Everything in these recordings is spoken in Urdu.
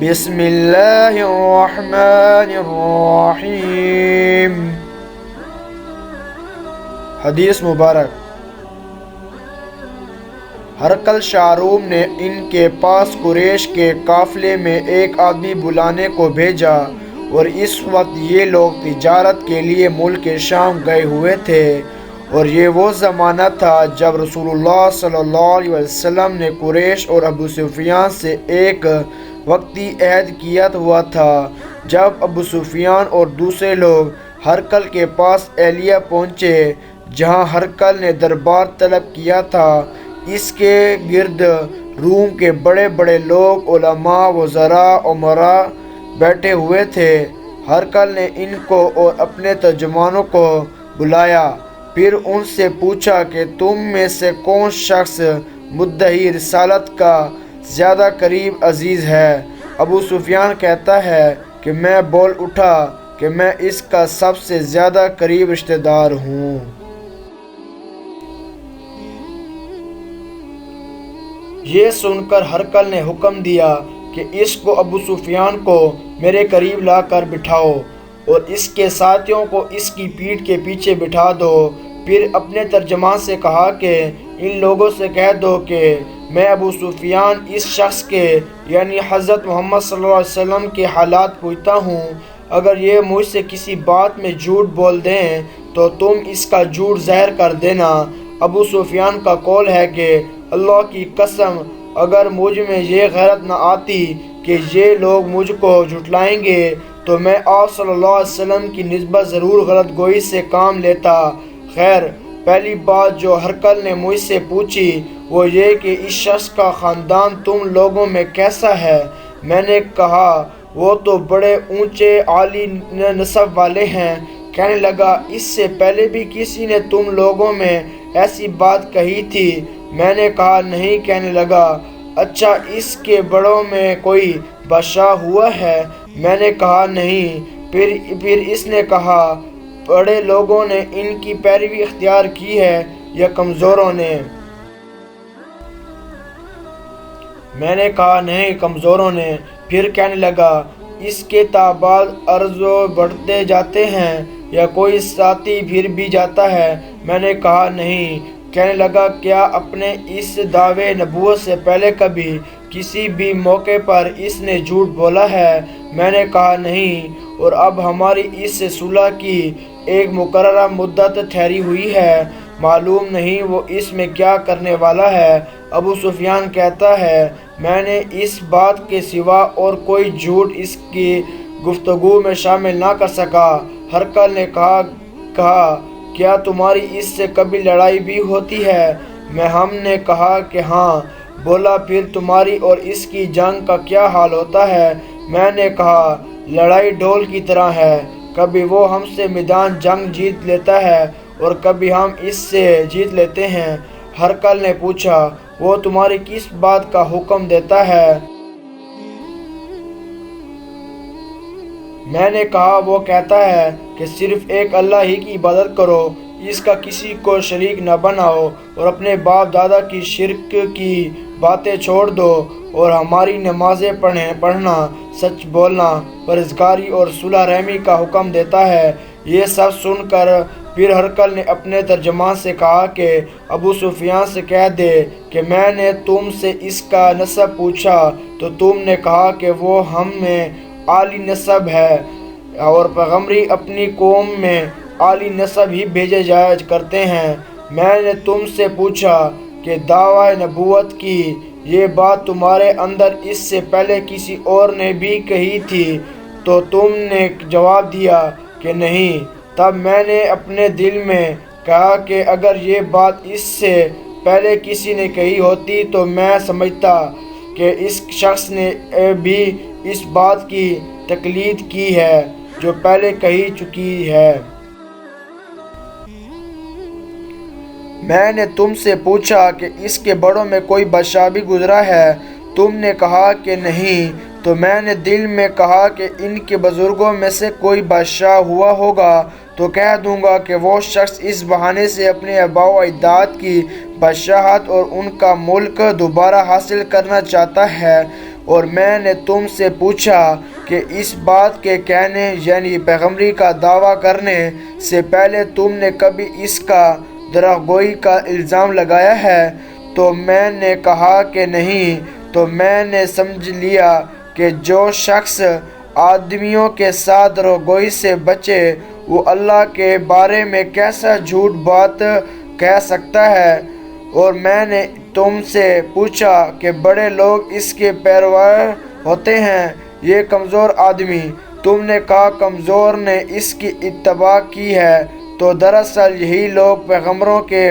بسم اللہ الرحمن الرحیم۔ حدیث مبارک۔ ہرقل شاہ روم نے ان کے پاس قریش کے قافلے میں ایک آدمی بلانے کو بھیجا، اور اس وقت یہ لوگ تجارت کے لیے ملک شام گئے ہوئے تھے، اور یہ وہ زمانہ تھا جب رسول اللہ صلی اللہ علیہ وسلم نے قریش اور ابو سفیان سے ایک وقتی عہد کیا ہوا تھا۔ جب ابو سفیان اور دوسرے لوگ ہرقل کے پاس اہلیہ پہنچے، جہاں ہرقل نے دربار طلب کیا تھا، اس کے گرد روم کے بڑے بڑے لوگ، علماء، وزراء، امراء بیٹھے ہوئے تھے۔ ہرقل نے ان کو اور اپنے ترجمانوں کو بلایا، پھر ان سے پوچھا کہ تم میں سے کون شخص مدعی رسالت کا زیادہ قریب عزیز ہے؟ ابو سفیان کہتا ہے کہ میں بول اٹھا کہ میں اس کا سب سے زیادہ قریب رشتہ دار ہوں۔ یہ سن کر ہرقل نے حکم دیا کہ اس کو ابو سفیان کو میرے قریب لا کر بٹھاؤ، اور اس کے ساتھیوں کو اس کی پیٹھ کے پیچھے بٹھا دو۔ پھر اپنے ترجمان سے کہا کہ ان لوگوں سے کہہ دو کہ میں ابو سفیان اس شخص کے یعنی حضرت محمد صلی اللہ علیہ وسلم کے حالات پوچھتا ہوں۔ اگر یہ مجھ سے کسی بات میں جھوٹ بول دیں تو تم اس کا جھوٹ ظاہر کر دینا۔ ابو سفیان کا قول ہے کہ اللہ کی قسم، اگر مجھ میں یہ غیرت نہ آتی کہ یہ لوگ مجھ کو جھٹلائیں گے تو میں آپ صلی اللہ علیہ وسلم کی نسبت ضرور غلط گوئی سے کام لیتا۔ خیر، پہلی بات جو ہرقل نے مجھ سے پوچھی وہ یہ کہ اس شخص کا خاندان تم لوگوں میں کیسا ہے؟ میں نے کہا وہ تو بڑے اونچے عالی نسب والے ہیں۔ کہنے لگا اس سے پہلے بھی کسی نے تم لوگوں میں ایسی بات کہی تھی؟ میں نے کہا نہیں۔ کہنے لگا اچھا اس کے بڑوں میں کوئی بادشاہ ہوا ہے؟ میں نے کہا نہیں۔ پھر اس نے کہا بڑے لوگوں نے ان کی پیروی اختیار کی ہے یا کمزوروں نے؟ میں نے کہا نہیں، کمزوروں نے۔ پھر کہنے لگا اس کے تابعات عرض بڑھتے جاتے ہیں یا کوئی ساتھی پھر بھی جاتا ہے؟ میں نے کہا نہیں۔ کہنے لگا کیا اپنے اس دعوے نبوت سے پہلے کبھی کسی بھی موقع پر اس نے جھوٹ بولا ہے؟ میں نے کہا نہیں۔ اور اب ہماری اس سے صلح کی ایک مقررہ مدت ٹھہری ہوئی ہے، معلوم نہیں وہ اس میں کیا کرنے والا ہے۔ ابو سفیان کہتا ہے میں نے اس بات کے سوا اور کوئی جھوٹ اس کی گفتگو میں شامل نہ کر سکا۔ ہرقل نے کہا کیا تمہاری اس سے کبھی لڑائی بھی ہوتی ہے؟ ہم نے کہا کہ ہاں۔ بولا پھر تمہاری اور اس کی جنگ کا کیا حال ہوتا ہے؟ میں نے کہا لڑائی ڈھول کی طرح ہے، کبھی وہ ہم سے میدان جنگ جیت لیتا ہے اور کبھی ہم اس سے جیت لیتے ہیں۔ ہرقل نے پوچھا وہ تمہاری کس بات کا حکم دیتا ہے؟ میں نے کہا وہ کہتا ہے کہ صرف ایک اللہ ہی کی عبادت کرو، اس کا کسی کو شریک نہ بناؤ، اور اپنے باپ دادا کی شرک کی باتیں چھوڑ دو، اور ہماری نمازیں پڑھنا، سچ بولنا، پرہیزگاری اور صلح رحمی کا حکم دیتا ہے۔ یہ سب سن کر پھر ہرقل نے اپنے ترجمان سے کہا کہ ابو سفیان سے کہہ دے کہ میں نے تم سے اس کا نسب پوچھا تو تم نے کہا کہ وہ ہم میں عالی نسب ہے، اور پیغمبر اپنی قوم میں عالی نسب ہی بھیجے جایا کرتے ہیں۔ میں نے تم سے پوچھا کہ دعویٰ نبوت کی یہ بات تمہارے اندر اس سے پہلے کسی اور نے بھی کہی تھی تو تم نے جواب دیا کہ نہیں۔ تب میں نے اپنے دل میں کہا کہ اگر یہ بات اس سے پہلے کسی نے کہی ہوتی تو میں سمجھتا کہ اس شخص نے بھی اس بات کی تقلید کی ہے جو پہلے کہی چکی ہے۔ میں نے تم سے پوچھا کہ اس کے بڑوں میں کوئی بادشاہ بھی گزرا ہے؟ تم نے کہا کہ نہیں۔ تو میں نے دل میں کہا کہ ان کے بزرگوں میں سے کوئی بادشاہ ہوا ہوگا تو کہہ دوں گا کہ وہ شخص اس بہانے سے اپنے آباء و اجداد کی بادشاہت اور ان کا ملک دوبارہ حاصل کرنا چاہتا ہے۔ اور میں نے تم سے پوچھا کہ اس بات کے کہنے یعنی پیغمبری کا دعویٰ کرنے سے پہلے تم نے کبھی اس کا درخت گوئی کا الزام لگایا ہے؟ تو میں نے کہا کہ نہیں۔ تو میں نے سمجھ لیا کہ جو شخص آدمیوں کے ساتھ درخت گوئی سے بچے وہ اللہ کے بارے میں کیسا جھوٹ بات کہہ سکتا ہے۔ اور میں نے تم سے پوچھا کہ بڑے لوگ اس کے پیروکار ہوتے ہیں یہ کمزور آدمی؟ تم نے کہا کمزور نے اس کی اتباع کی ہے۔ تو دراصل یہی لوگ پیغمبروں کے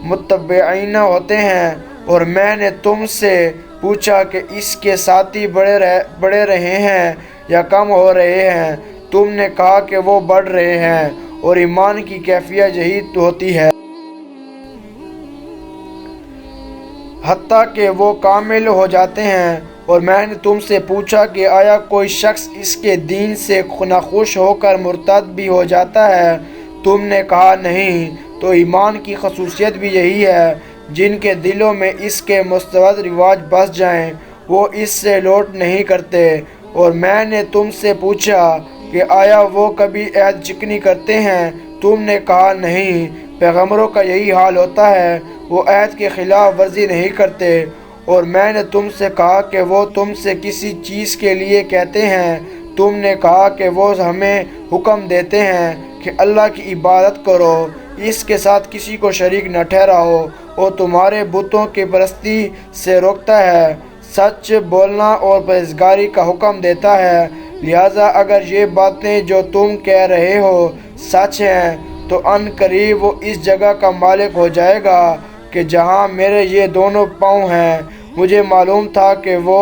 متبعین ہوتے ہیں۔ اور میں نے تم سے پوچھا کہ اس کے ساتھی بڑھ رہے ہیں یا کم ہو رہے ہیں؟ تم نے کہا کہ وہ بڑھ رہے ہیں، اور ایمان کی کیفیت یہی ہوتی ہے حتیٰ کہ وہ کامل ہو جاتے ہیں۔ اور میں نے تم سے پوچھا کہ آیا کوئی شخص اس کے دین سے ناخوش ہو کر مرتد بھی ہو جاتا ہے؟ تم نے کہا نہیں۔ تو ایمان کی خصوصیت بھی یہی ہے، جن کے دلوں میں اس کے مستبد رواج بس جائیں وہ اس سے لوٹ نہیں کرتے۔ اور میں نے تم سے پوچھا کہ آیا وہ کبھی عہد شکنی کرتے ہیں؟ تم نے کہا نہیں۔ پیغمبروں کا یہی حال ہوتا ہے، وہ عہد کی خلاف ورزی نہیں کرتے۔ اور میں نے تم سے کہا کہ وہ تم سے کسی چیز کے لیے کہتے ہیں؟ تم نے کہا کہ وہ ہمیں حکم دیتے ہیں کہ اللہ کی عبادت کرو، اس کے ساتھ کسی کو شریک نہ ٹھہراؤ، اور تمہارے بتوں کی پرستی سے روکتا ہے، سچ بولنا اور پرہیزگاری کا حکم دیتا ہے۔ لہٰذا اگر یہ باتیں جو تم کہہ رہے ہو سچ ہیں تو ان قریب وہ اس جگہ کا مالک ہو جائے گا کہ جہاں میرے یہ دونوں پاؤں ہیں۔ مجھے معلوم تھا کہ وہ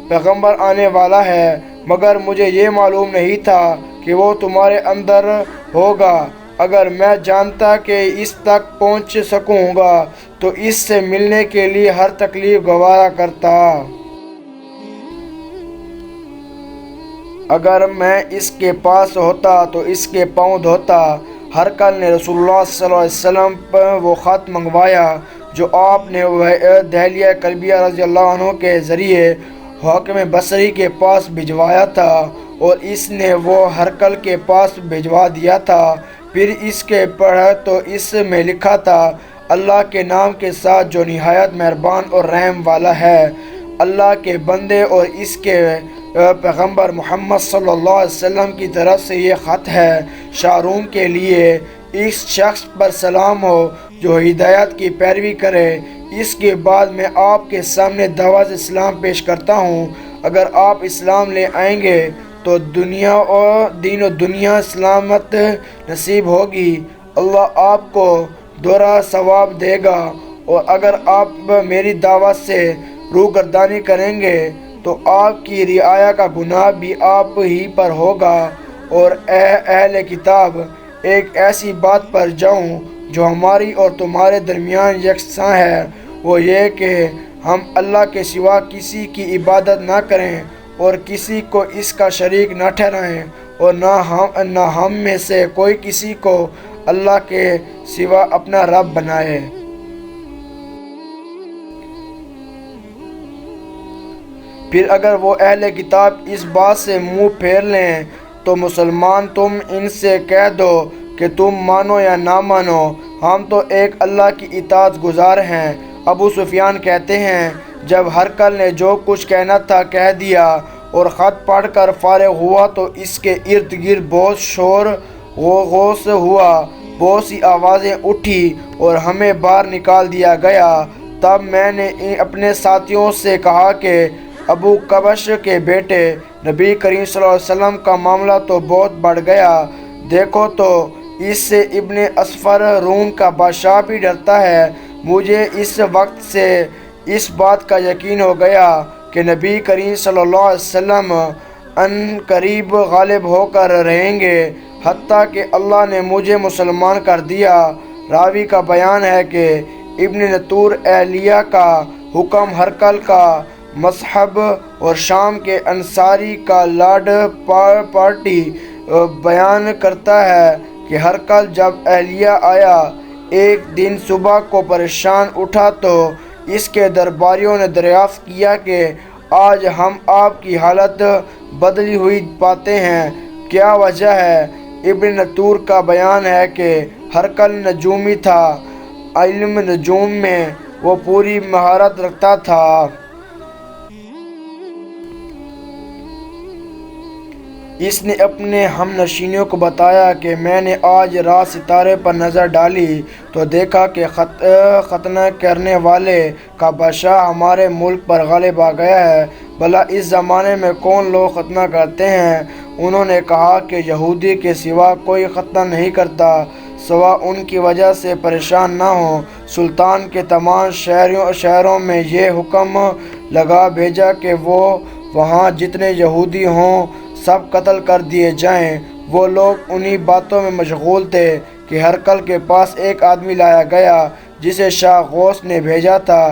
پیغمبر آنے والا ہے، مگر مجھے یہ معلوم نہیں تھا کہ وہ تمہارے اندر ہوگا۔ اگر میں جانتا کہ اس تک پہنچ سکوں گا تو اس سے ملنے کے لیے ہر تکلیف گوارا کرتا۔ اگر میں اس کے پاس ہوتا تو اس کے پاؤں دھوتا۔ ہرقل نے رسول اللہ صلی اللہ علیہ وسلم پر وہ خط منگوایا جو آپ نے دہلیہ کلبیہ رضی اللہ عنہ کے ذریعے حاکم بصری کے پاس بھجوایا تھا، اور اس نے وہ ہرقل کے پاس بھجوا دیا تھا۔ پھر اس کے پڑھا تو اس میں لکھا تھا، اللہ کے نام کے ساتھ جو نہایت مہربان اور رحم والا ہے۔ اللہ کے بندے اور اس کے پیغمبر محمد صلی اللہ علیہ وسلم کی طرف سے یہ خط ہے۔ شاروم کے لیے اس شخص پر سلام ہو جو ہدایت کی پیروی کرے۔ اس کے بعد میں آپ کے سامنے دعوت اسلام پیش کرتا ہوں۔ اگر آپ اسلام لے آئیں گے تو دین و دنیا سلامت نصیب ہوگی، اللہ آپ کو دوہرا ثواب دے گا۔ اور اگر آپ میری دعوت سے روگردانی کریں گے تو آپ کی رعایا کا گناہ بھی آپ ہی پر ہوگا۔ اور اے اہل کتاب، ایک ایسی بات پر جاؤں جو ہماری اور تمہارے درمیان یکساں ہے، وہ یہ کہ ہم اللہ کے سوا کسی کی عبادت نہ کریں اور کسی کو اس کا شریک نہ ٹھہرائیں، اور نہ ہم میں سے کوئی کسی کو اللہ کے سوا اپنا رب بنائے۔ پھر اگر وہ اہل کتاب اس بات سے منہ پھیر لیں تو مسلمان تم ان سے کہہ دو کہ تم مانو یا نہ مانو، ہم تو ایک اللہ کی اطاعت گزار ہیں۔ ابو سفیان کہتے ہیں، جب ہرقل نے جو کچھ کہنا تھا کہہ دیا اور خط پڑھ کر فارغ ہوا تو اس کے ارد گرد بہت شور غوغوس ہوا، بہت سی آوازیں اٹھی اور ہمیں باہر نکال دیا گیا۔ تب میں نے اپنے ساتھیوں سے کہا کہ ابو کبش کے بیٹے، نبی کریم صلی اللہ علیہ وسلم کا معاملہ تو بہت بڑھ گیا۔ دیکھو تو اس سے ابن اصفر روم کا بادشاہ بھی ڈرتا ہے۔ مجھے اس وقت سے اس بات کا یقین ہو گیا کہ نبی کریم صلی اللہ علیہ وسلم ان قریب غالب ہو کر رہیں گے، حتیٰ کہ اللہ نے مجھے مسلمان کر دیا۔ راوی کا بیان ہے کہ ابن نطور اہلیہ کا حکم ہرقل کا مذہب اور شام کے انصاری کا لاڈ پارٹی بیان کرتا ہے کہ ہرقل جب اہلیہ آیا ایک دن صبح کو پریشان اٹھا تو اس کے درباریوں نے دریافت کیا کہ آج ہم آپ کی حالت بدلی ہوئی پاتے ہیں، کیا وجہ ہے؟ ابن نطور کا بیان ہے کہ ہرقل نجومی تھا، علم نجوم میں وہ پوری مہارت رکھتا تھا۔ اس نے اپنے ہم نشینوں کو بتایا کہ میں نے آج رات ستارے پر نظر ڈالی تو دیکھا کہ ختنہ کرنے والے کا بادشاہ ہمارے ملک پر غالب آ گیا ہے۔ بھلا اس زمانے میں کون لوگ ختنہ کرتے ہیں؟ انہوں نے کہا کہ یہودی کے سوا کوئی ختنہ نہیں کرتا، سوا ان کی وجہ سے پریشان نہ ہوں۔ سلطان کے تمام شہروں میں یہ حکم لگا بھیجا کہ وہاں جتنے یہودی ہوں سب قتل کر دیے جائیں۔ وہ لوگ انہی باتوں میں مشغول تھے کہ ہرقل کے پاس ایک آدمی لایا گیا جسے شاہ غوث نے بھیجا تھا۔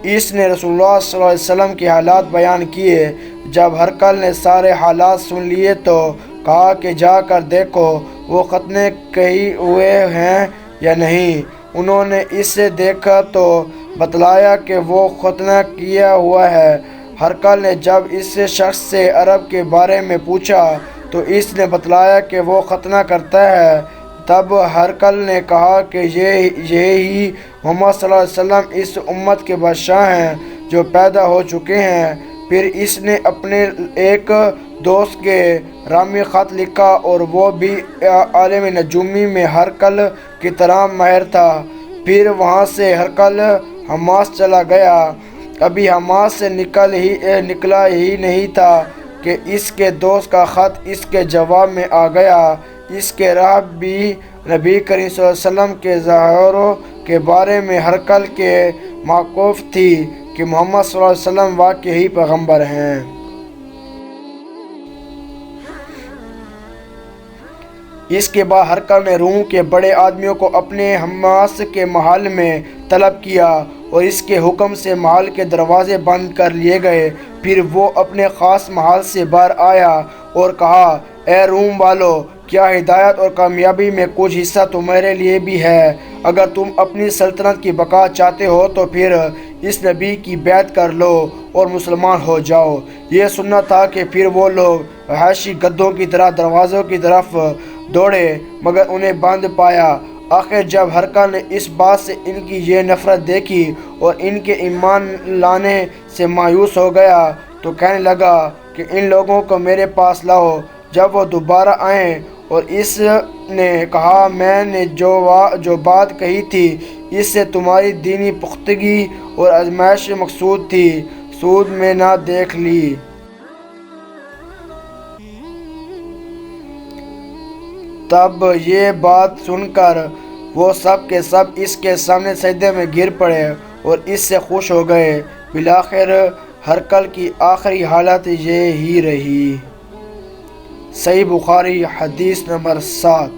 اس نے رسول اللہ صلی اللہ علیہ وسلم کے حالات بیان کیے۔ جب ہرقل نے سارے حالات سن لیے تو کہا کہ جا کر دیکھو وہ ختنے کیے ہوئے ہیں یا نہیں۔ انہوں نے اسے دیکھا تو بتلایا کہ وہ ختنہ کیا ہوا ہے۔ ہرقل نے جب اس شخص سے عرب کے بارے میں پوچھا تو اس نے بتلایا کہ وہ ختنہ کرتا ہے۔ تب ہرقل نے کہا کہ یہی محمد صلی اللہ علیہ وسلم اس امت کے بادشاہ ہیں جو پیدا ہو چکے ہیں۔ پھر اس نے اپنے ایک دوست کے رامی خط لکھا اور وہ بھی عالم نجومی میں ہرقل کی طرح ماہر تھا۔ پھر وہاں سے ہرقل حماس چلا گیا۔ ابھی حماس سے نکلا ہی نہیں تھا کہ اس کے دوست کا خط اس کے جواب میں آ گیا۔ اس کے راہ بھی نبی کریم صلی اللہ علیہ وسلم کے ظہور کے بارے میں ہرقل کے موقف تھی کہ محمد صلی اللہ علیہ وسلم واقعی پیغمبر ہیں۔ اس کے بعد ہرقل نے روم کے بڑے آدمیوں کو اپنے حماس کے محل میں طلب کیا اور اس کے حکم سے محل کے دروازے بند کر لیے گئے۔ پھر وہ اپنے خاص محل سے باہر آیا اور کہا، اے روم والو، کیا ہدایت اور کامیابی میں کچھ حصہ تمہارے لیے بھی ہے؟ اگر تم اپنی سلطنت کی بقا چاہتے ہو تو پھر اس نبی کی بیعت کر لو اور مسلمان ہو جاؤ۔ یہ سننا تھا کہ پھر وہ لوگ وحشی گدھوں کی طرح دروازوں کی طرف دوڑے مگر انہیں بند پایا۔ آخر جب ہرقل نے اس بات سے ان کی یہ نفرت دیکھی اور ان کے ایمان لانے سے مایوس ہو گیا تو کہنے لگا کہ ان لوگوں کو میرے پاس لاؤ۔ جب وہ دوبارہ آئے اور اس نے کہا، میں نے جو بات کہی تھی اس سے تمہاری دینی پختگی اور آزمائش مقصود تھی، سود میں نہ دیکھ لی۔ تب یہ بات سن کر وہ سب کے سب اس کے سامنے سجدے میں گر پڑے اور اس سے خوش ہو گئے۔ بالآخر ہرقل کی آخری حالت یہ ہی رہی۔ صحیح بخاری حدیث نمبر 7۔